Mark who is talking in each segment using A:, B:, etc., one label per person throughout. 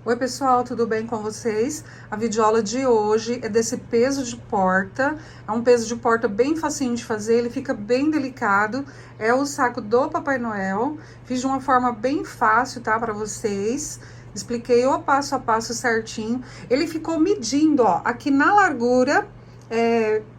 A: Oi pessoal, tudo bem com vocês? A videoaula de hoje é desse peso de porta. É um peso de porta bem facinho de fazer, ele fica bem delicado. É o saco do Papai Noel. Fiz de uma forma bem fácil, tá, para vocês. Expliquei o passo a passo certinho. Ele ficou medindo, ó, aqui na largura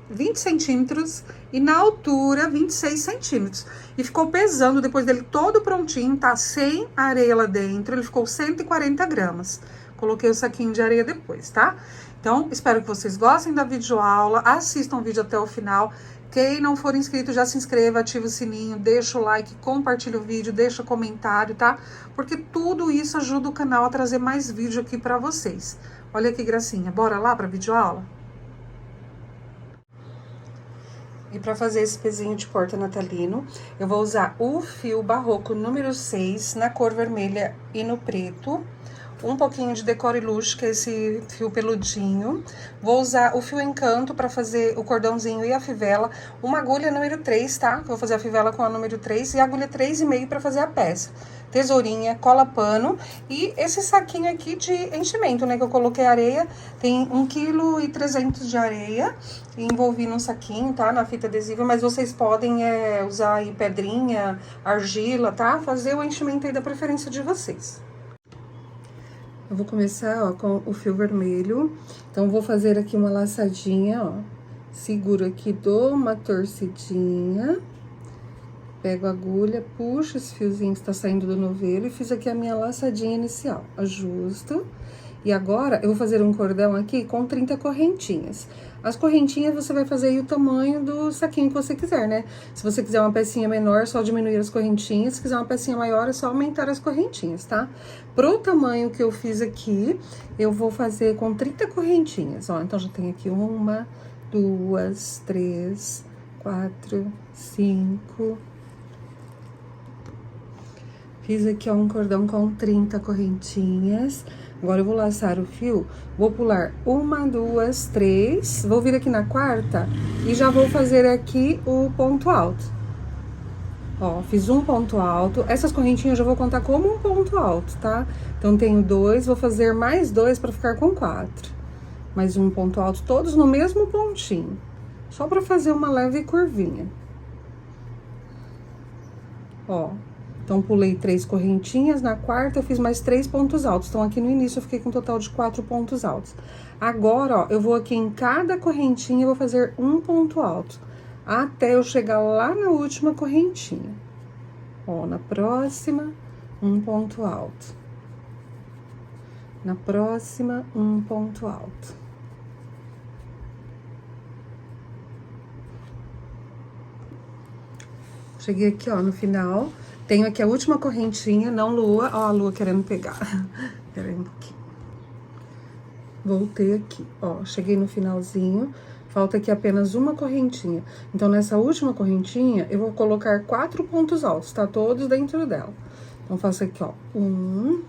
A: 20 centímetros e na altura 26 centímetros. E ficou pesando, depois dele todo prontinho, tá? Sem areia lá dentro, ele ficou 140 gramas. Coloquei o saquinho de areia depois, tá? Então, espero que vocês gostem da videoaula, assistam o vídeo até o final. Quem não for inscrito, já se inscreva, ativa o sininho, deixa o like, compartilha o vídeo, deixa comentário, tá? Porque tudo isso ajuda o canal a trazer mais vídeo aqui pra vocês. Olha que gracinha, bora lá pra videoaula? E para fazer esse pezinho de porta natalino, eu vou usar o fio barroco número 6, na cor vermelha e no preto. Um pouquinho de Decore Luxe, que é esse fio peludinho. Vou usar o fio Encanto para fazer o cordãozinho e a fivela. Uma agulha número 3, tá? Vou fazer a fivela com a número 3 e a agulha 3,5 para fazer a peça. Tesourinha, cola pano e esse saquinho aqui de enchimento, né? Que eu coloquei areia, tem 1,3 kg de areia. E envolvi num saquinho, tá? Na fita adesiva, mas vocês podem usar aí pedrinha, argila, tá? Fazer o enchimento aí da preferência de vocês. Eu vou começar, ó, com o fio vermelho. Então, vou fazer aqui uma laçadinha, ó. Seguro aqui, dou uma torcidinha. Pego a agulha, puxo esse fiozinho que tá saindo do novelo e fiz aqui a minha laçadinha inicial. Ajusto. E agora, eu vou fazer um cordão aqui com 30 correntinhas. As correntinhas, você vai fazer aí o tamanho do saquinho que você quiser, né? Se você quiser uma pecinha menor, é só diminuir as correntinhas. Se quiser uma pecinha maior, é só aumentar as correntinhas, tá? Pro tamanho que eu fiz aqui, eu vou fazer com 30 correntinhas, ó. Então, já tem aqui 1, 2, 3, 4, 5... Fiz aqui, ó, um cordão com 30 correntinhas. Agora, eu vou laçar o fio, vou pular 1, 2, 3, vou vir aqui na quarta e já vou fazer aqui o ponto alto. Ó, fiz um ponto alto. Essas correntinhas eu já vou contar como um ponto alto, tá? Então, tenho 2, vou fazer mais 2 pra ficar com 4. Mais um ponto alto, todos no mesmo pontinho. Só pra fazer uma leve curvinha. Ó. Então, pulei 3 correntinhas, na quarta eu fiz mais 3 pontos altos. Então, aqui no início eu fiquei com um total de 4 pontos altos. Agora, ó, eu vou aqui em cada correntinha, eu vou fazer um ponto alto. Até eu chegar lá na última correntinha. Ó, na próxima, um ponto alto. Na próxima, um ponto alto. Cheguei aqui, ó, no final. Tenho aqui a última correntinha, não lua. Ó, a lua querendo pegar. Pera aí um pouquinho. Voltei aqui, ó. Cheguei no finalzinho. Falta aqui apenas uma correntinha. Então, nessa última correntinha, eu vou colocar 4 pontos altos, tá? Todos dentro dela. Então, faço aqui, ó. 1.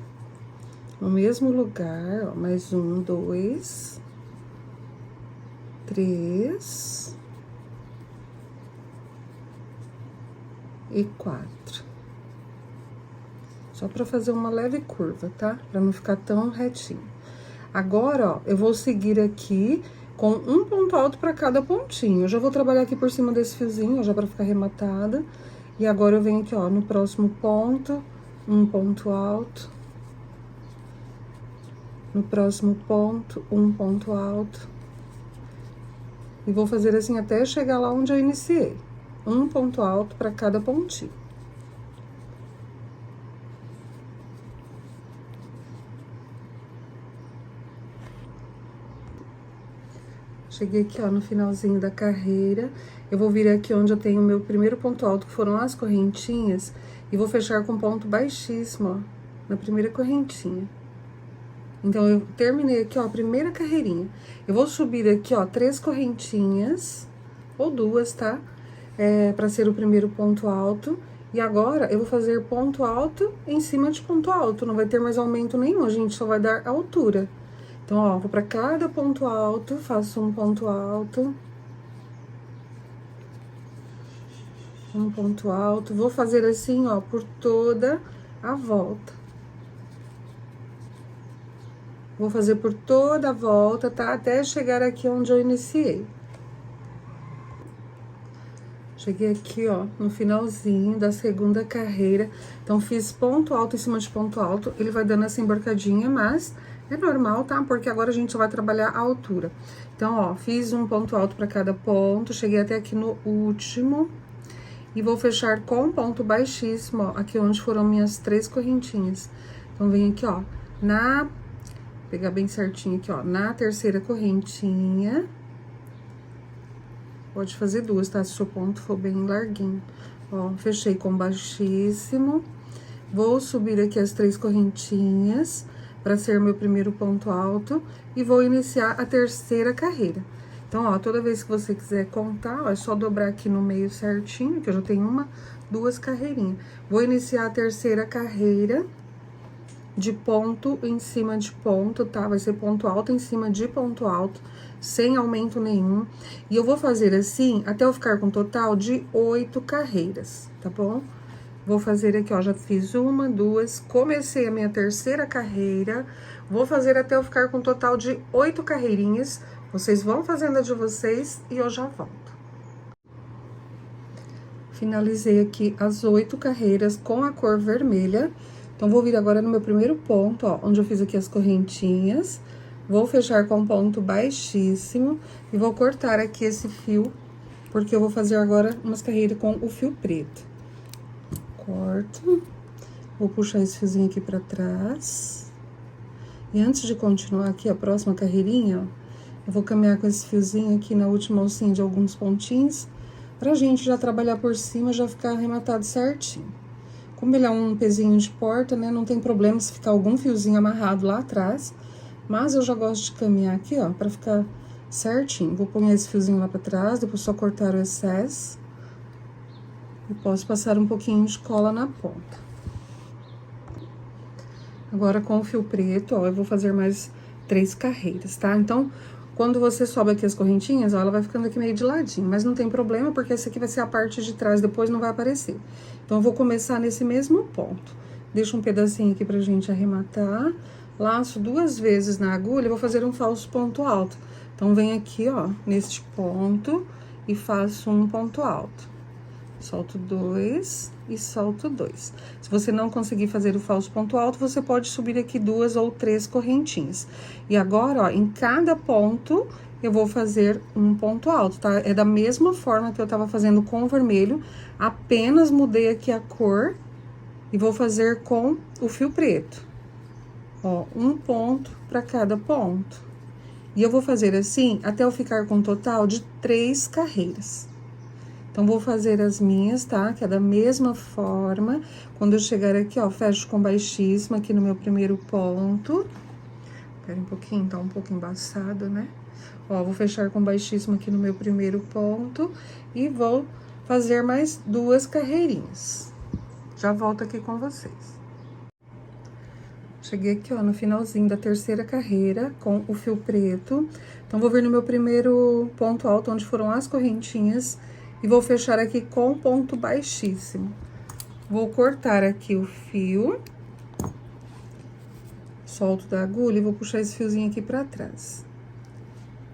A: No mesmo lugar, ó. Mais 1, 2. 3. E 4. Só pra fazer uma leve curva, tá? Pra não ficar tão retinho. Agora, ó, eu vou seguir aqui com um ponto alto pra cada pontinho. Eu já vou trabalhar aqui por cima desse fiozinho, ó, já pra ficar arrematada. E agora, eu venho aqui, ó, no próximo ponto, um ponto alto. No próximo ponto, um ponto alto. E vou fazer assim até chegar lá onde eu iniciei. Um ponto alto pra cada pontinho. Cheguei aqui, ó, no finalzinho da carreira. Eu vou vir aqui onde eu tenho o meu primeiro ponto alto, que foram as correntinhas, e vou fechar com ponto baixíssimo, ó, na primeira correntinha. Então, eu terminei aqui, ó, a primeira carreirinha. Eu vou subir aqui, ó, 3 correntinhas, ou 2, tá? Pra ser o primeiro ponto alto. E agora, eu vou fazer ponto alto em cima de ponto alto. Não vai ter mais aumento nenhum, a gente só vai dar altura. Então, ó, vou pra cada ponto alto, faço um ponto alto. Um ponto alto. Vou fazer assim, ó, por toda a volta. Vou fazer por toda a volta, tá? Até chegar aqui onde eu iniciei. Cheguei aqui, ó, no finalzinho da segunda carreira. Então, fiz ponto alto em cima de ponto alto. Ele vai dando essa emborcadinha, mas é normal, tá? Porque agora a gente só vai trabalhar a altura. Então, ó, fiz um ponto alto para cada ponto. Cheguei até aqui no último. E vou fechar com um ponto baixíssimo, ó, aqui onde foram minhas 3 correntinhas. Então, vem aqui, ó, pegar bem certinho aqui, ó, na terceira correntinha. Pode fazer 2, tá? Se o seu ponto for bem larguinho. Ó, fechei com baixíssimo. Vou subir aqui as 3 correntinhas para ser meu primeiro ponto alto e vou iniciar a terceira carreira. Então, ó, toda vez que você quiser contar, ó, é só dobrar aqui no meio certinho, que eu já tenho 2 carreirinhas. Vou iniciar a terceira carreira de ponto em cima de ponto, tá? Vai ser ponto alto em cima de ponto alto, sem aumento nenhum. E eu vou fazer assim até eu ficar com um total de 8 carreiras, tá bom? Vou fazer aqui, ó, já fiz 1, 2, comecei a minha terceira carreira. Vou fazer até eu ficar com um total de 8 carreirinhas. Vocês vão fazendo a de vocês e eu já volto. Finalizei aqui as 8 carreiras com a cor vermelha. Então, vou vir agora no meu primeiro ponto, ó, onde eu fiz aqui as correntinhas. Vou fechar com um ponto baixíssimo e vou cortar aqui esse fio, porque eu vou fazer agora umas carreiras com o fio preto. Corto. Vou puxar esse fiozinho aqui pra trás. E antes de continuar aqui a próxima carreirinha, ó, eu vou caminhar com esse fiozinho aqui na última alcinha de alguns pontinhos, pra gente já trabalhar por cima, já ficar arrematado certinho. Como ele é um pezinho de porta, né, não tem problema se ficar algum fiozinho amarrado lá atrás, mas eu já gosto de caminhar aqui, ó, pra ficar certinho. Vou pôr esse fiozinho lá pra trás, depois só cortar o excesso. E posso passar um pouquinho de cola na ponta. Agora, com o fio preto, ó, eu vou fazer mais 3 carreiras, tá? Então, quando você sobe aqui as correntinhas, ó, ela vai ficando aqui meio de ladinho, mas não tem problema, porque essa aqui vai ser a parte de trás, depois não vai aparecer. Então, eu vou começar nesse mesmo ponto. Deixo um pedacinho aqui pra gente arrematar. Laço 2 vezes na agulha, vou fazer um falso ponto alto. Então, venho aqui, ó, neste ponto e faço um ponto alto. Solto 2 e solto 2. Se você não conseguir fazer o falso ponto alto, você pode subir aqui 2 ou 3 correntinhas. E agora, ó, em cada ponto, eu vou fazer um ponto alto, tá? É da mesma forma que eu tava fazendo com o vermelho, apenas mudei aqui a cor e vou fazer com o fio preto. Ó, um ponto para cada ponto. E eu vou fazer assim até eu ficar com um total de 3 carreiras. Então, vou fazer as minhas, tá? Que é da mesma forma. Quando eu chegar aqui, ó, fecho com baixíssimo aqui no meu primeiro ponto. Espera um pouquinho, tá um pouco embaçado, né? Ó, vou fechar com baixíssimo aqui no meu primeiro ponto. E vou fazer mais 2 carreirinhas. Já volto aqui com vocês. Cheguei aqui, ó, no finalzinho da terceira carreira com o fio preto. Então, vou vir no meu primeiro ponto alto, onde foram as correntinhas. E vou fechar aqui com ponto baixíssimo. Vou cortar aqui o fio. Solto da agulha e vou puxar esse fiozinho aqui pra trás.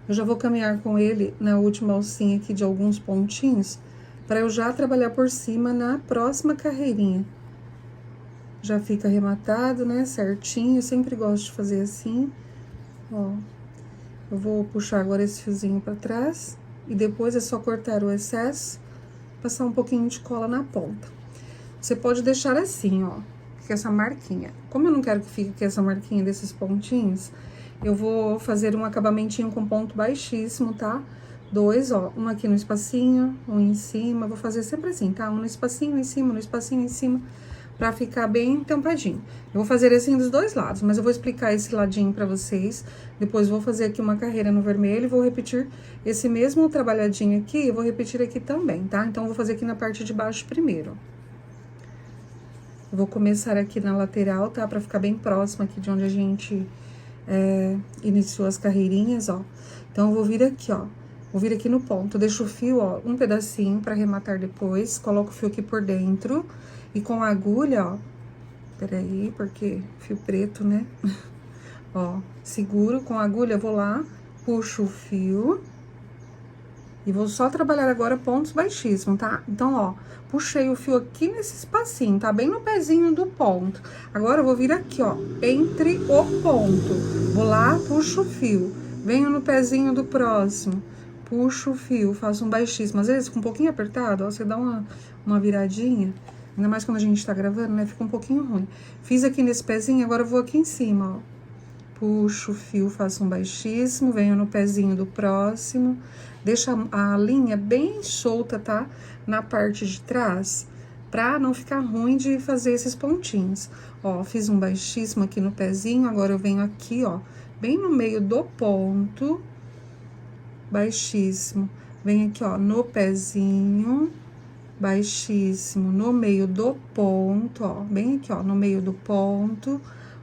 A: Eu já vou caminhar com ele na última alcinha aqui de alguns pontinhos, pra eu já trabalhar por cima na próxima carreirinha. Já fica arrematado, né, certinho. Eu sempre gosto de fazer assim, ó. Eu vou puxar agora esse fiozinho pra trás. E depois é só cortar o excesso, passar um pouquinho de cola na ponta. Você pode deixar assim, ó, com essa marquinha. Como eu não quero que fique com essa marquinha desses pontinhos, eu vou fazer um acabamentinho com ponto baixíssimo, tá? 2, ó, um aqui no espacinho, um em cima. Vou fazer sempre assim, tá? Um no espacinho em cima, no espacinho em cima, pra ficar bem tampadinho. Eu vou fazer assim dos 2 lados, mas eu vou explicar esse ladinho pra vocês. Depois vou fazer aqui uma carreira no vermelho e vou repetir esse mesmo trabalhadinho aqui, eu vou repetir aqui também, tá? Então, eu vou fazer aqui na parte de baixo primeiro. Eu vou começar aqui na lateral, tá? Pra ficar bem próximo aqui de onde a gente iniciou as carreirinhas, ó. Então, eu vou vir aqui, ó. Vou vir aqui no ponto, deixo o fio, ó, um pedacinho pra arrematar depois. Coloco o fio aqui por dentro. E com a agulha, ó, peraí, porque fio preto, né? Ó, seguro com a agulha, vou lá, puxo o fio. E vou só trabalhar agora pontos baixíssimos, tá? Então, ó, puxei o fio aqui nesse espacinho, tá? Bem no pezinho do ponto. Agora, eu vou vir aqui, ó, entre o ponto. Vou lá, puxo o fio. Venho no pezinho do próximo. Puxo o fio, faço um baixíssimo. Às vezes, fica um pouquinho apertado, ó, você dá uma viradinha. Ainda mais quando a gente tá gravando, né? Fica um pouquinho ruim. Fiz aqui nesse pezinho, agora eu vou aqui em cima, ó. Puxo o fio, faço um baixíssimo, venho no pezinho do próximo, deixa a linha bem solta, tá? Na parte de trás, pra não ficar ruim de fazer esses pontinhos. Ó, fiz um baixíssimo aqui no pezinho, agora eu venho aqui, ó, bem no meio do ponto, baixíssimo. Venho aqui, ó, no pezinho, baixíssimo, no meio do ponto, ó, bem aqui, ó, no meio do ponto,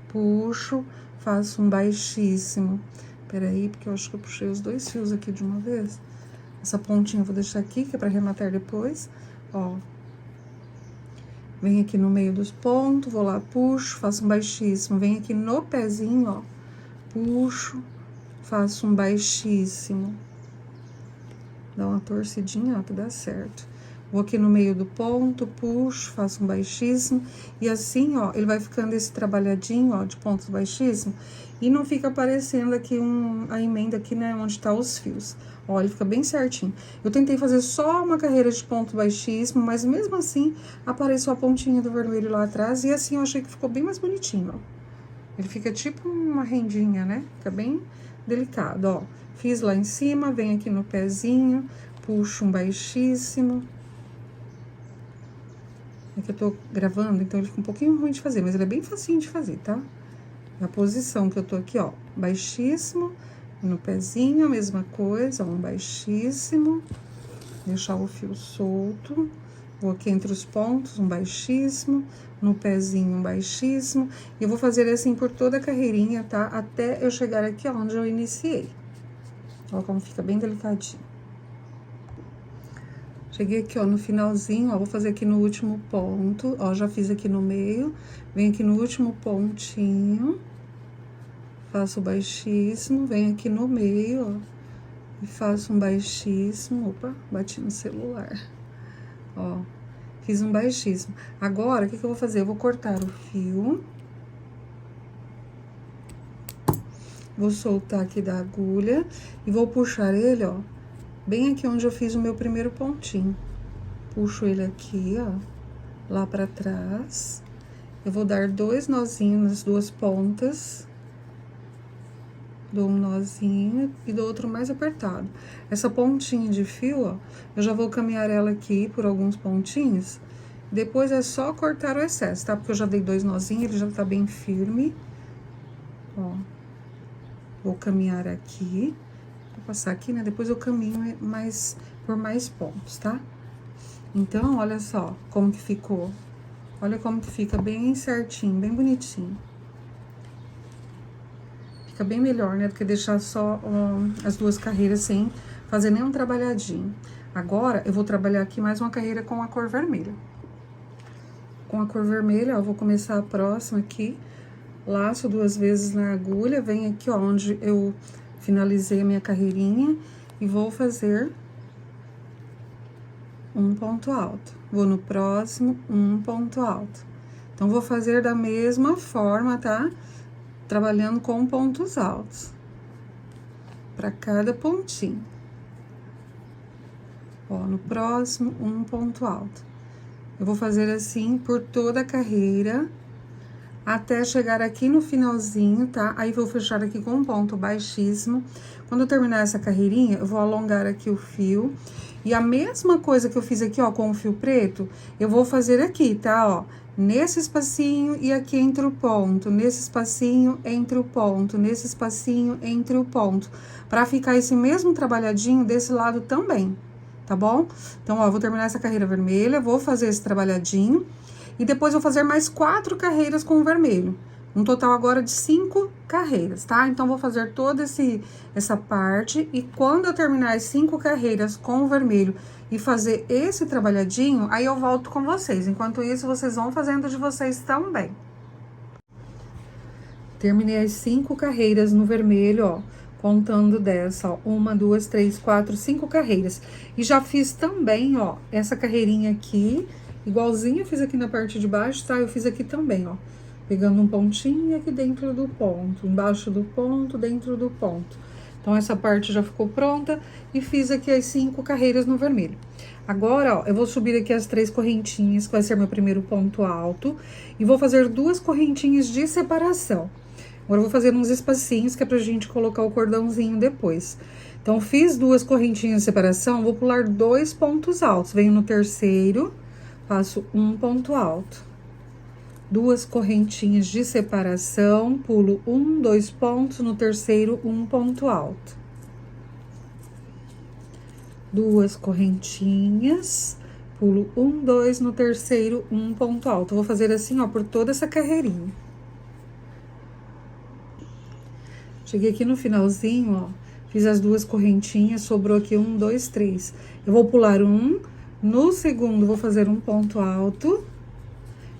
A: puxo, faço um baixíssimo. Peraí, porque eu acho que eu puxei os dois fios aqui de uma vez. Essa pontinha eu vou deixar aqui, que é pra arrematar depois. Ó. Venho aqui no meio dos pontos, vou lá, puxo, faço um baixíssimo. Venho aqui no pezinho, ó. Puxo, faço um baixíssimo. Dá uma torcidinha, ó, que dá certo. Vou aqui no meio do ponto, puxo, faço um baixíssimo. E assim, ó, ele vai ficando esse trabalhadinho, ó, de pontos baixíssimos. E não fica aparecendo aqui a emenda aqui, né, onde tá os fios. Ó, ele fica bem certinho. Eu tentei fazer só uma carreira de ponto baixíssimo, mas mesmo assim, apareceu a pontinha do vermelho lá atrás. E assim, eu achei que ficou bem mais bonitinho, ó. Ele fica tipo uma rendinha, né? Fica bem delicado, ó. Fiz lá em cima, venho aqui no pezinho, puxo um baixíssimo. É que eu tô gravando, então ele fica um pouquinho ruim de fazer, mas ele é bem facinho de fazer, tá? A posição que eu tô aqui, ó, baixíssimo, no pezinho, a mesma coisa, ó, um baixíssimo, deixar o fio solto, vou aqui entre os pontos, um baixíssimo, no pezinho, um baixíssimo, e eu vou fazer assim por toda a carreirinha, tá? Até eu chegar aqui onde eu iniciei. Ó, como fica bem delicadinho. Cheguei aqui, ó, no finalzinho, ó, vou fazer aqui no último ponto, ó, já fiz aqui no meio, venho aqui no último pontinho, faço baixíssimo, venho aqui no meio, ó, e faço um baixíssimo, opa, bati no celular, ó, fiz um baixíssimo. Agora, o que que eu vou fazer? Eu vou cortar o fio, vou soltar aqui da agulha e vou puxar ele, ó, bem aqui onde eu fiz o meu primeiro pontinho. Puxo ele aqui, ó, lá pra trás. Eu vou dar 2 nozinhos nas duas pontas. Dou um nozinho e dou outro mais apertado. Essa pontinha de fio, ó, eu já vou caminhar ela aqui por alguns pontinhos. Depois é só cortar o excesso, tá? Porque eu já dei 2 nozinhos, ele já tá bem firme. Ó, vou caminhar aqui. Vou passar aqui, né? Depois eu caminho por mais pontos, tá? Então, olha só como que ficou. Olha como que fica bem certinho, bem bonitinho. Fica bem melhor, né? Do que deixar só as duas carreiras sem fazer nenhum trabalhadinho. Agora, eu vou trabalhar aqui mais uma carreira com a cor vermelha. Com a cor vermelha, ó, eu vou começar a próxima aqui. Laço 2 vezes na agulha, venho aqui, ó, onde eu finalizei a minha carreirinha e vou fazer um ponto alto. Vou no próximo, um ponto alto. Então, vou fazer da mesma forma, tá? Trabalhando com pontos altos. Pra cada pontinho. Ó, no próximo, um ponto alto. Eu vou fazer assim por toda a carreira, até chegar aqui no finalzinho, tá? Aí, vou fechar aqui com um ponto baixíssimo. Quando eu terminar essa carreirinha, eu vou alongar aqui o fio. E a mesma coisa que eu fiz aqui, ó, com o fio preto, eu vou fazer aqui, tá? Ó, nesse espacinho e aqui entre o ponto. Nesse espacinho, entre o ponto. Nesse espacinho, entre o ponto. Pra ficar esse mesmo trabalhadinho desse lado também, tá bom? Então, ó, eu vou terminar essa carreira vermelha, vou fazer esse trabalhadinho. E depois vou fazer mais 4 carreiras com o vermelho. Um total agora de 5 carreiras, tá? Então, vou fazer toda essa parte. E quando eu terminar as 5 carreiras com o vermelho e fazer esse trabalhadinho, aí eu volto com vocês. Enquanto isso, vocês vão fazendo de vocês também. Terminei as 5 carreiras no vermelho, ó, contando dessa, ó, 1, 2, 3, 4, 5 carreiras. E já fiz também, ó, essa carreirinha aqui, igualzinho eu fiz aqui na parte de baixo, tá? Eu fiz aqui também, ó, pegando um pontinho aqui dentro do ponto, embaixo do ponto, dentro do ponto. Então, essa parte já ficou pronta e fiz aqui as 5 carreiras no vermelho. Agora, ó, eu vou subir aqui as 3 correntinhas, que vai ser meu primeiro ponto alto, e vou fazer 2 correntinhas de separação. Agora, eu vou fazer uns espacinhos, que é pra gente colocar o cordãozinho depois. Então, fiz 2 correntinhas de separação, vou pular 2 pontos altos. Venho no terceiro, faço um ponto alto. 2 correntinhas de separação, pulo 1, 2 pontos, no terceiro, um ponto alto. 2 correntinhas, pulo 1, 2, no terceiro, um ponto alto. Vou fazer assim, ó, por toda essa carreirinha. Cheguei aqui no finalzinho, ó, fiz as 2 correntinhas, sobrou aqui 1, 2, 3. Eu vou pular 1, no segundo vou fazer um ponto alto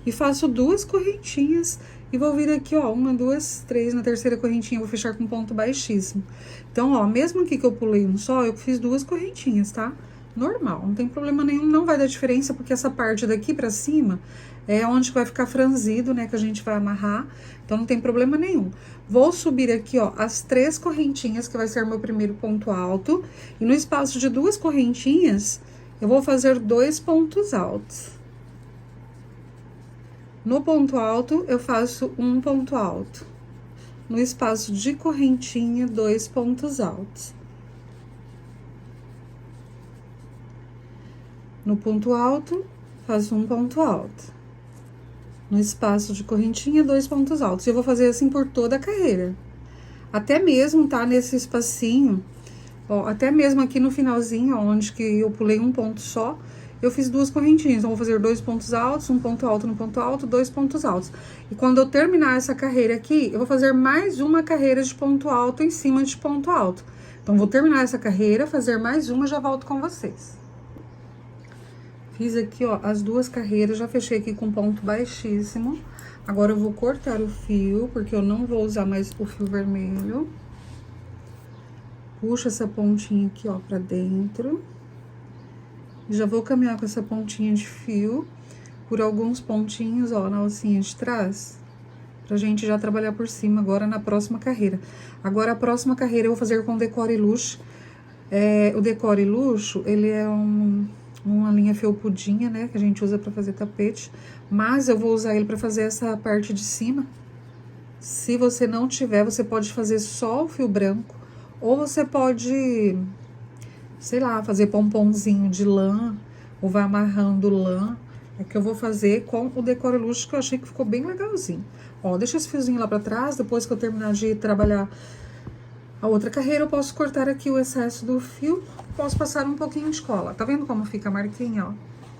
A: e faço 2 correntinhas e vou vir aqui, ó, 1, 2, 3, na terceira correntinha vou fechar com ponto baixíssimo. Então, ó, mesmo aqui que eu pulei um só, eu fiz 2 correntinhas, tá? Normal, não tem problema nenhum, não vai dar diferença, porque essa parte daqui pra cima é onde vai ficar franzido, né, que a gente vai amarrar, então não tem problema nenhum. Vou subir aqui, ó, as 3 correntinhas, que vai ser meu primeiro ponto alto, e no espaço de 2 correntinhas, eu vou fazer 2 pontos altos. No ponto alto, eu faço um ponto alto. No espaço de correntinha, 2 pontos altos. No ponto alto, faço um ponto alto. No espaço de correntinha, 2 pontos altos. E eu vou fazer assim por toda a carreira. Até mesmo, tá? Nesse espacinho, ó, até mesmo aqui no finalzinho, ó, onde que eu pulei um ponto só, eu fiz 2 correntinhas. Então, vou fazer 2 pontos altos, um ponto alto no ponto alto, 2 pontos altos. E quando eu terminar essa carreira aqui, eu vou fazer mais uma carreira de ponto alto em cima de ponto alto. Então, vou terminar essa carreira, fazer mais uma, já volto com vocês. Fiz aqui, ó, as 2 carreiras, já fechei aqui com ponto baixíssimo. Agora, eu vou cortar o fio, porque eu não vou usar mais o fio vermelho. Puxo essa pontinha aqui, ó, pra dentro. Já vou caminhar com essa pontinha de fio por alguns pontinhos, ó, na alcinha de trás, pra gente já trabalhar por cima agora na próxima carreira. Agora, a próxima carreira eu vou fazer com decore luxo. O decore luxo, ele é uma linha felpudinha, né, que a gente usa pra fazer tapete, mas eu vou usar ele pra fazer essa parte de cima. Se você não tiver, você pode fazer só o fio branco, ou você pode, sei lá, fazer pomponzinho de lã, ou vai amarrando lã. É que eu vou fazer com o decore luxo, que eu achei que ficou bem legalzinho. Ó, deixa esse fiozinho lá pra trás, depois que eu terminar de trabalhar a outra carreira, eu posso cortar aqui o excesso do fio, posso passar um pouquinho de cola. Tá vendo como fica a marquinha, ó?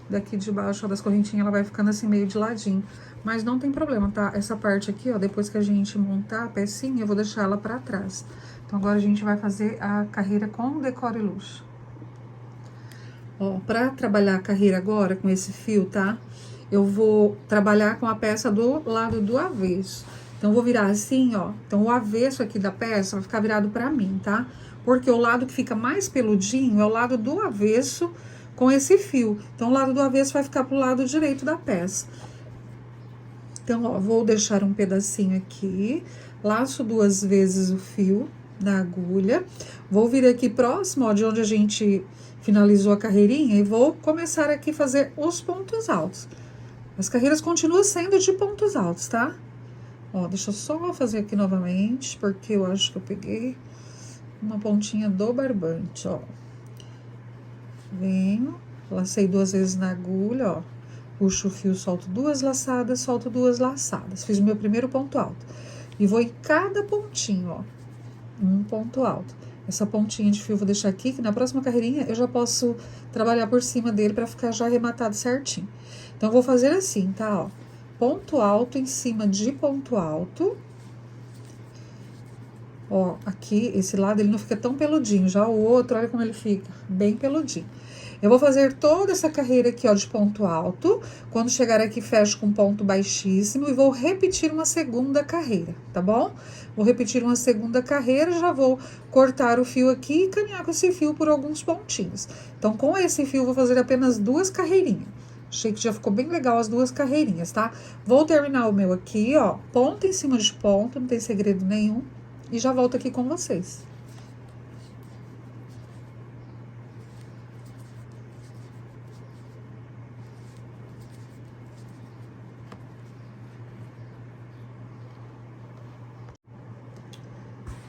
A: Daqui de baixo, ó, das correntinhas, ela vai ficando assim meio de ladinho. Mas não tem problema, tá? Essa parte aqui, ó, depois que a gente montar a pecinha, eu vou deixar ela pra trás. Então, agora a gente vai fazer a carreira com o decore luxo. Ó, pra trabalhar a carreira agora com esse fio, tá? Eu vou trabalhar com a peça do lado do avesso. Então, eu vou virar assim, ó. Então, o avesso aqui da peça vai ficar virado pra mim, tá? Porque o lado que fica mais peludinho é o lado do avesso com esse fio. Então, o lado do avesso vai ficar pro lado direito da peça. Então, ó, vou deixar um pedacinho aqui, laço 2 vezes o fio da agulha. Vou vir aqui próximo, ó, de onde a gente finalizou a carreirinha, e vou começar aqui a fazer os pontos altos. As carreiras continuam sendo de pontos altos, tá? Ó, deixa eu só fazer aqui novamente, porque eu acho que eu peguei uma pontinha do barbante, ó. Venho, lacei 2 vezes na agulha, ó. Puxo o fio, solto 2 laçadas, solto 2 laçadas. Fiz o meu primeiro ponto alto. E vou em cada pontinho, ó. Um ponto alto. Essa pontinha de fio eu vou deixar aqui, que na próxima carreirinha eu já posso trabalhar por cima dele pra ficar já arrematado certinho. Então, eu vou fazer assim, tá, ó. Ponto alto em cima de ponto alto. Ó, aqui, esse lado, ele não fica tão peludinho. Já o outro, olha como ele fica, bem peludinho. Eu vou fazer toda essa carreira aqui, ó, de ponto alto. Quando chegar aqui, fecho com ponto baixíssimo e vou repetir uma segunda carreira, tá bom? Vou repetir uma segunda carreira, já vou cortar o fio aqui e caminhar com esse fio por alguns pontinhos. Então, com esse fio, vou fazer apenas 2 carreirinhas. Achei que já ficou bem legal as 2 carreirinhas, tá? Vou terminar o meu aqui, ó, ponto em cima de ponto, não tem segredo nenhum. E já volto aqui com vocês.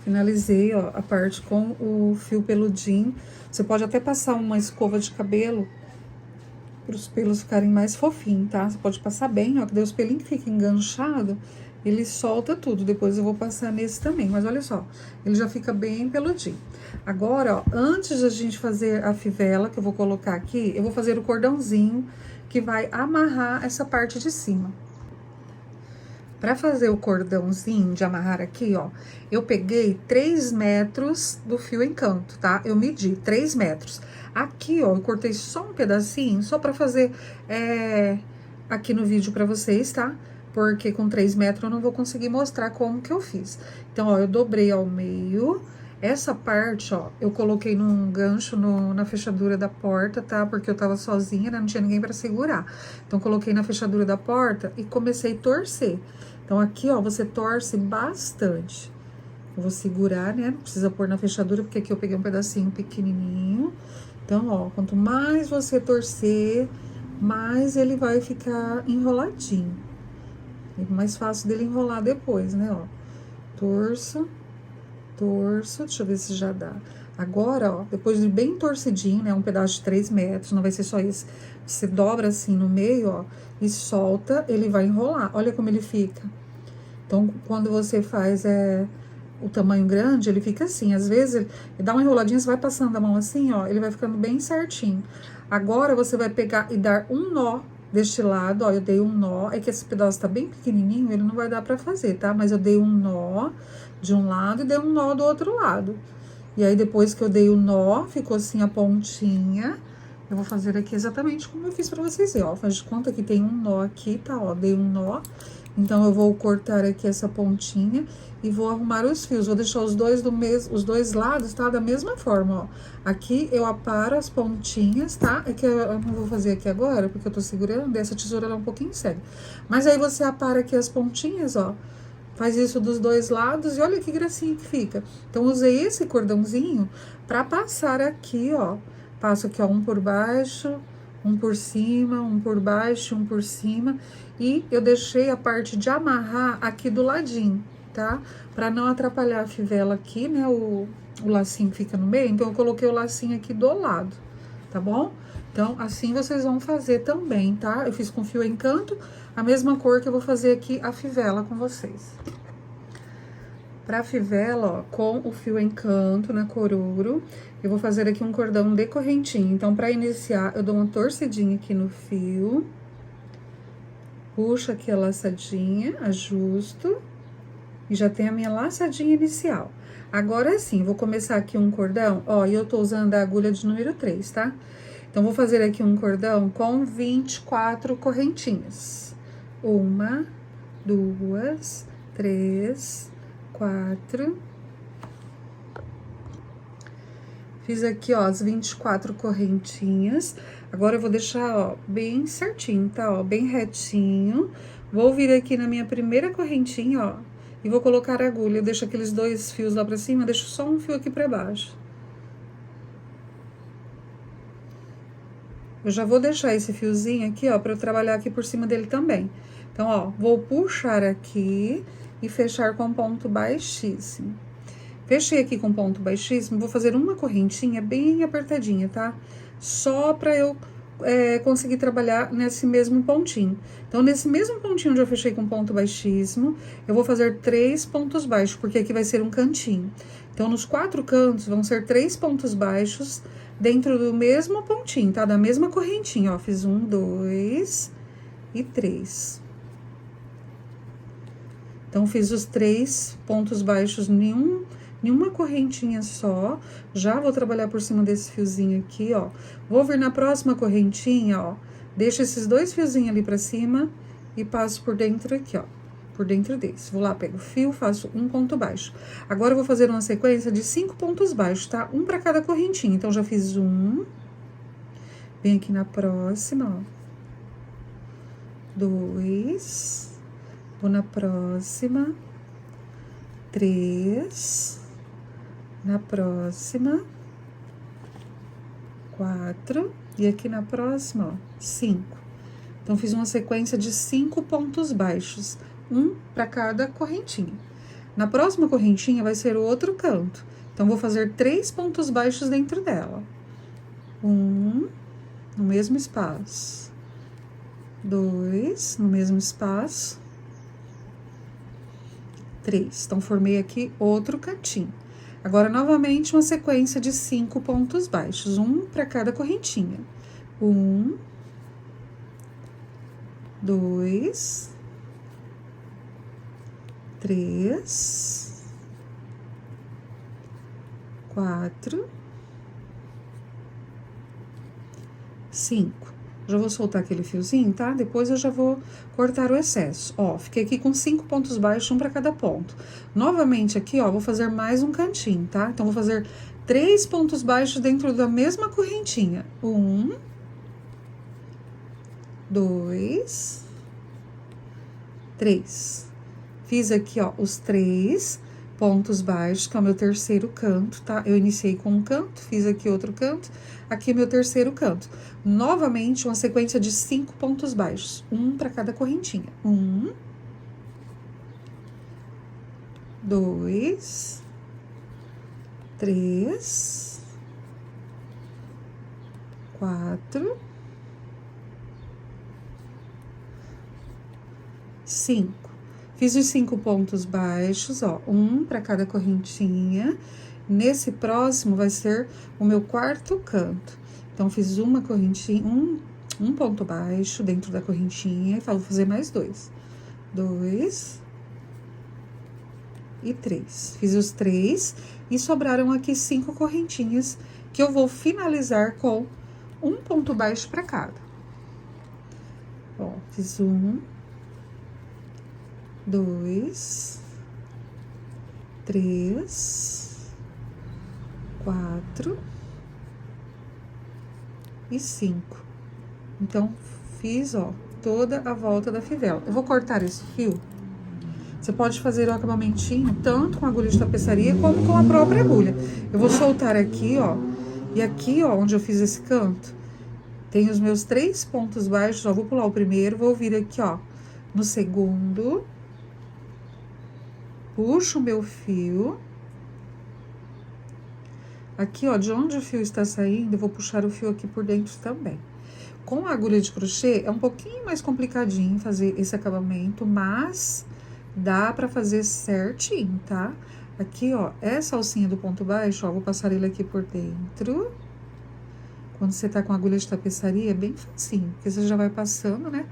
A: Finalizei, ó, a parte com o fio peludinho. Você pode até passar uma escova de cabelo para os pelos ficarem mais fofinhos, tá? Você pode passar bem, ó, que daí os pelinhos que ficam enganchados, ele solta tudo. Depois eu vou passar nesse também, mas olha só, ele já fica bem peludinho. Agora, ó, antes da gente fazer a fivela, que eu vou colocar aqui, eu vou fazer o cordãozinho que vai amarrar essa parte de cima. Para fazer o cordãozinho de amarrar aqui, ó, eu peguei 3 metros do fio encanto, tá? Eu medi 3 metros. Aqui, ó, eu cortei só um pedacinho, só para fazer aqui no vídeo para vocês, tá? Porque com 3 metros eu não vou conseguir mostrar como que eu fiz. Então, ó, eu dobrei ao meio. Essa parte, ó, eu coloquei num gancho na fechadura da porta, tá? Porque eu tava sozinha, né? Não tinha ninguém para segurar. Então, coloquei na fechadura da porta e comecei a torcer. Então, aqui, ó, você torce bastante. Eu vou segurar, né? Não precisa pôr na fechadura, porque aqui eu peguei um pedacinho pequenininho. Então, ó, quanto mais você torcer, mais ele vai ficar enroladinho. É mais fácil dele enrolar depois, né, ó. Torço, deixa eu ver se já dá. Agora, ó, depois de bem torcidinho, né, um pedaço de 3 metros, não vai ser só isso. Você dobra assim no meio, ó, e solta, ele vai enrolar. Olha como ele fica. Então, quando você faz o tamanho grande, ele fica assim. Às vezes, ele dá uma enroladinha, você vai passando a mão assim, ó, ele vai ficando bem certinho. Agora, você vai pegar e dar um nó deste lado, ó, eu dei um nó. É que esse pedaço tá bem pequenininho, ele não vai dar pra fazer, tá? Mas eu dei um nó de um lado e dei um nó do outro lado. E aí, depois que eu dei o nó, ficou assim a pontinha. Eu vou fazer aqui exatamente como eu fiz pra vocês verem, ó. Faz de conta que tem um nó aqui, tá, ó, dei um nó. Então, eu vou cortar aqui essa pontinha e vou arrumar os fios. Vou deixar os dois lados, tá? Da mesma forma, ó. Aqui eu aparo as pontinhas, tá? É que eu não vou fazer aqui agora, porque eu tô segurando, essa tesoura ela é um pouquinho cega. Mas aí, você apara aqui as pontinhas, ó. Faz isso dos 2 lados e olha que gracinha que fica. Então, usei esse cordãozinho pra passar aqui, ó. Passo aqui, ó, um por baixo, um por cima, um por baixo, um por cima. E eu deixei a parte de amarrar aqui do ladinho, tá? Pra não atrapalhar a fivela aqui, né? O lacinho que fica no meio. Então, eu coloquei o lacinho aqui do lado, tá bom? Então, assim vocês vão fazer também, tá? Eu fiz com fio encanto, a mesma cor que eu vou fazer aqui a fivela com vocês. Pra fivela, ó, com o fio encanto na coruro, eu vou fazer aqui um cordão de correntinha. Então, pra iniciar, eu dou uma torcidinha aqui no fio. Puxo aqui a laçadinha, ajusto. E já tem a minha laçadinha inicial. Agora sim, vou começar aqui um cordão, ó, e eu tô usando a agulha de número 3, tá? Então, vou fazer aqui um cordão com 24 correntinhas. 1, 2, 3, 4. Fiz aqui, ó, as 24 correntinhas. Agora, eu vou deixar, ó, bem certinho, tá? Ó, bem retinho. Vou vir aqui na minha primeira correntinha, ó, e vou colocar a agulha. Eu deixo aqueles 2 fios lá pra cima, deixo só um fio aqui pra baixo. Eu já vou deixar esse fiozinho aqui, ó, pra eu trabalhar aqui por cima dele também. Então, ó, vou puxar aqui e fechar com ponto baixíssimo. Fechei aqui com ponto baixíssimo, vou fazer uma correntinha bem apertadinha, tá? Só pra eu conseguir trabalhar nesse mesmo pontinho. Então, nesse mesmo pontinho onde eu fechei com ponto baixíssimo, eu vou fazer 3 pontos baixos, porque aqui vai ser um cantinho. Então, nos 4 cantos, vão ser 3 pontos baixos dentro do mesmo pontinho, tá? Da mesma correntinha, ó. Fiz 1, 2 e 3. Então, fiz os 3 pontos baixos em um em uma correntinha só. Já vou trabalhar por cima desse fiozinho aqui, ó. Vou vir na próxima correntinha, ó. Deixo esses 2 fiozinhos ali pra cima e passo por dentro aqui, ó. Por dentro desse. Vou lá, pego o fio, faço um ponto baixo. Agora, eu vou fazer uma sequência de 5 pontos baixos, tá? Um pra cada correntinha. Então, já fiz um. Vem aqui na próxima, ó. 2. Vou na próxima. 3. Na próxima. 4. E aqui na próxima, ó, 5. Então, fiz uma sequência de 5 pontos baixos. Um para cada correntinha. Na próxima correntinha vai ser o outro canto. Então, vou fazer 3 pontos baixos dentro dela. Um, no mesmo espaço. 2, no mesmo espaço. 3. Então, formei aqui outro cantinho. Agora, novamente, uma sequência de 5 pontos baixos. Um para cada correntinha. 1, 2, 3, 4, 5. Já vou soltar aquele fiozinho, tá? Depois eu já vou cortar o excesso. Ó, fiquei aqui com 5 pontos baixos, um para cada ponto. Novamente aqui, ó, vou fazer mais um cantinho, tá? Então, vou fazer 3 pontos baixos dentro da mesma correntinha. 1, 2, 3. Fiz aqui, ó, os 3 pontos baixos, que é o meu terceiro canto, tá? Eu iniciei com um canto, fiz aqui outro canto, aqui meu terceiro canto. Novamente, uma sequência de 5 pontos baixos, um para cada correntinha. 1, 2, 3, 4, 5. Fiz os 5 pontos baixos, ó, um para cada correntinha. Nesse próximo vai ser o meu quarto canto. Então, fiz uma correntinha, um ponto baixo dentro da correntinha e vou fazer mais 2. 2 e 3. Fiz os 3 e sobraram aqui 5 correntinhas que eu vou finalizar com um ponto baixo para cada. Ó, fiz 1, 2, 3, 4 e 5. Então, fiz, ó, toda a volta da fivela. Eu vou cortar esse fio. Você pode fazer o acabamentinho tanto com a agulha de tapeçaria como com a própria agulha. Eu vou soltar aqui, ó, e aqui, ó, onde eu fiz esse canto, tem os meus 3 pontos baixos. Ó, vou pular o primeiro, vou vir aqui, ó, no segundo. Puxo o meu fio. Aqui, ó, de onde o fio está saindo, eu vou puxar o fio aqui por dentro também. Com a agulha de crochê, é um pouquinho mais complicadinho fazer esse acabamento, mas dá pra fazer certinho, tá? Aqui, ó, essa alcinha do ponto baixo, ó, vou passar ele aqui por dentro. Quando você tá com a agulha de tapeçaria, é bem facinho, porque você já vai passando, né,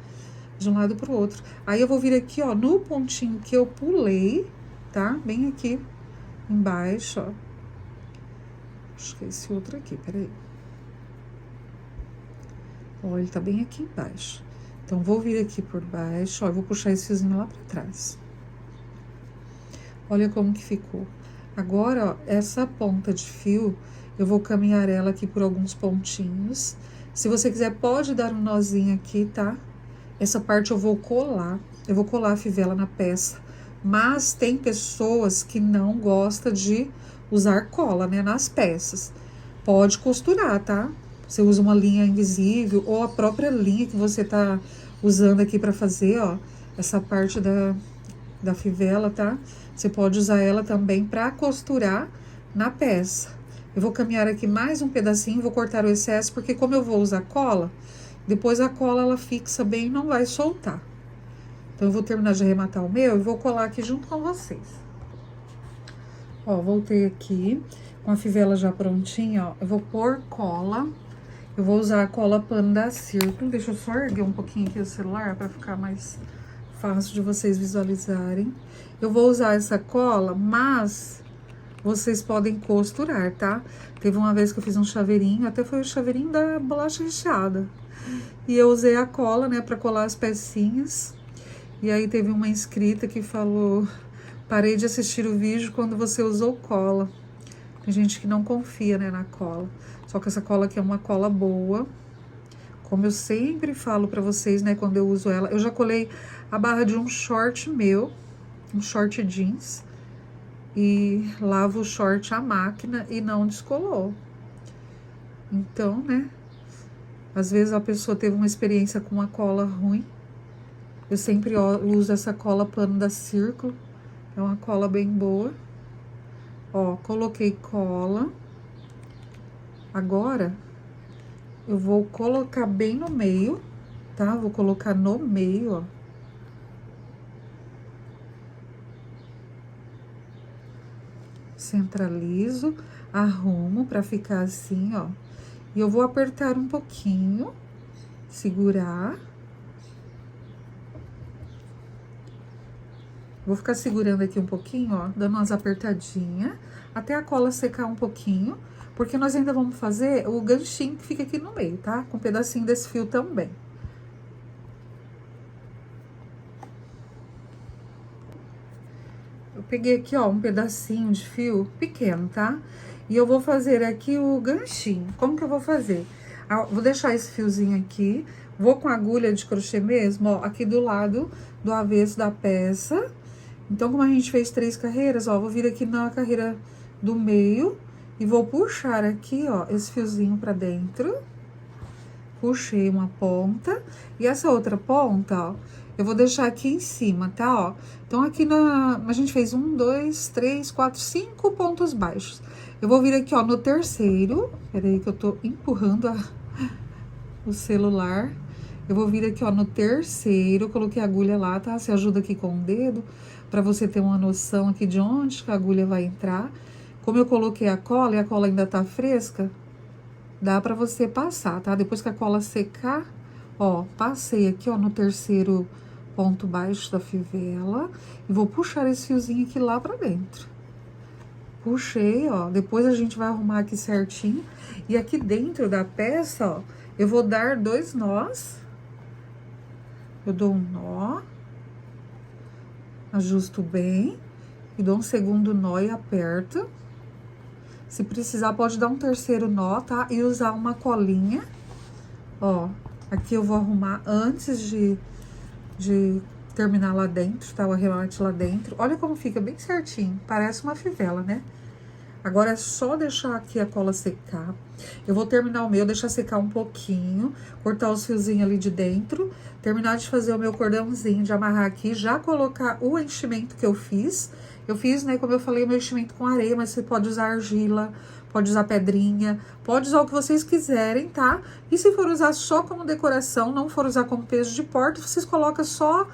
A: de um lado pro outro. Aí, eu vou vir aqui, ó, no pontinho que eu pulei, tá? Bem aqui embaixo, ó. Acho que é esse outro aqui, peraí. Ó, ele tá bem aqui embaixo. Então, vou vir aqui por baixo, ó, eu vou puxar esse fiozinho lá pra trás. Olha como que ficou. Agora, ó, essa ponta de fio, eu vou caminhar ela aqui por alguns pontinhos. Se você quiser, pode dar um nozinho aqui, tá? Essa parte eu vou colar a fivela na peça. Mas tem pessoas que não gostam de usar cola, né, nas peças. Pode costurar, tá? Você usa uma linha invisível ou a própria linha que você tá usando aqui pra fazer, ó, essa parte da fivela, tá? Você pode usar ela também pra costurar na peça. Eu vou caminhar aqui mais um pedacinho, vou cortar o excesso, porque como eu vou usar cola, depois a cola ela fixa bem e não vai soltar. Então, eu vou terminar de arrematar o meu e vou colar aqui junto com vocês. Ó, voltei aqui com a fivela já prontinha, ó. Eu vou pôr cola. Eu vou usar a cola pano da Círculo. Deixa eu só erguer um pouquinho aqui o celular pra ficar mais fácil de vocês visualizarem. Eu vou usar essa cola, mas vocês podem costurar, tá? Teve uma vez que eu fiz um chaveirinho, até foi o chaveirinho da bolacha recheada. E eu usei a cola, né, pra colar as pecinhas. E aí teve uma inscrita que falou: parei de assistir o vídeo quando você usou cola. Tem gente que não confia, né, na cola. Só que essa cola aqui é uma cola boa. Como eu sempre falo pra vocês, né, quando eu uso ela. Eu já colei a barra de um short meu, um short jeans. E lavo o short à máquina e não descolou. Então, né, às vezes a pessoa teve uma experiência com uma cola ruim. Eu sempre uso essa cola pano da Círculo. É uma cola bem boa. Ó, coloquei cola. Agora, eu vou colocar bem no meio, tá? Vou colocar no meio, ó. Centralizo, arrumo pra ficar assim, ó. E eu vou apertar um pouquinho, segurar. Vou ficar segurando aqui um pouquinho, ó, dando umas apertadinhas, até a cola secar um pouquinho, porque nós ainda vamos fazer o ganchinho que fica aqui no meio, tá? Com um pedacinho desse fio também. Eu peguei aqui, ó, um pedacinho de fio pequeno, tá? E eu vou fazer aqui o ganchinho. Como que eu vou fazer? Vou deixar esse fiozinho aqui, vou com a agulha de crochê mesmo, ó, aqui do lado do avesso da peça. Então, como a gente fez 3 carreiras, ó, vou vir aqui na carreira do meio e vou puxar aqui, ó, esse fiozinho pra dentro. Puxei uma ponta e essa outra ponta, ó, eu vou deixar aqui em cima, tá, ó? Então, aqui a gente fez 1, 2, 3, 4, 5 pontos baixos. Eu vou vir aqui, ó, no terceiro, peraí que eu tô empurrando o celular. Eu vou vir aqui, ó, no terceiro, coloquei a agulha lá, tá? Você ajuda aqui com o dedo, pra você ter uma noção aqui de onde que a agulha vai entrar. Como eu coloquei a cola e a cola ainda tá fresca, dá pra você passar, tá? Depois que a cola secar, ó, passei aqui, ó, no terceiro ponto baixo da fivela e vou puxar esse fiozinho aqui lá pra dentro. Puxei, ó, depois a gente vai arrumar aqui certinho. E aqui dentro da peça, ó, eu vou dar 2 nós. Eu dou um nó, ajusto bem, e dou um segundo nó e aperto. Se precisar, pode dar um terceiro nó, tá? E usar uma colinha. Ó, aqui eu vou arrumar antes de terminar lá dentro, tá? O arremate lá dentro. Olha como fica bem certinho, parece uma fivela, né? Agora é só deixar aqui a cola secar. Eu vou terminar o meu, deixar secar um pouquinho, cortar os fiozinhos ali de dentro, terminar de fazer o meu cordãozinho, de amarrar aqui, já colocar o enchimento que eu fiz. Eu fiz, né, como eu falei, o meu enchimento com areia, mas você pode usar argila, pode usar pedrinha, pode usar o que vocês quiserem, tá? E se for usar só como decoração, não for usar como peso de porta, vocês colocam só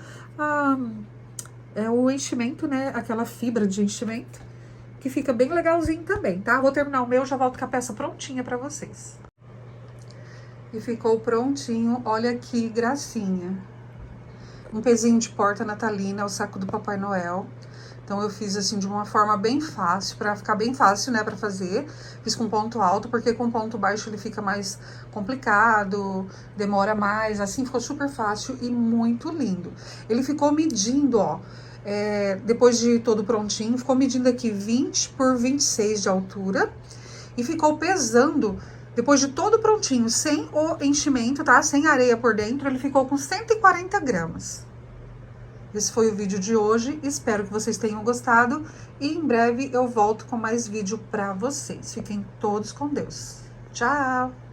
A: o enchimento, né, aquela fibra de enchimento, que fica bem legalzinho também, tá? Vou terminar o meu, já volto com a peça prontinha pra vocês. E ficou prontinho, olha que gracinha. Um pezinho de porta natalina, o saco do Papai Noel. Então, eu fiz assim de uma forma bem fácil, pra ficar bem fácil, né, pra fazer. Fiz com ponto alto, porque com ponto baixo ele fica mais complicado, demora mais. Assim ficou super fácil e muito lindo. Ele ficou medindo, ó, depois de todo prontinho, ficou medindo aqui 20 por 26 de altura. E ficou pesando, depois de todo prontinho, sem o enchimento, tá? Sem areia por dentro, ele ficou com 140 gramas. Esse foi o vídeo de hoje, espero que vocês tenham gostado e em breve eu volto com mais vídeo pra vocês. Fiquem todos com Deus. Tchau!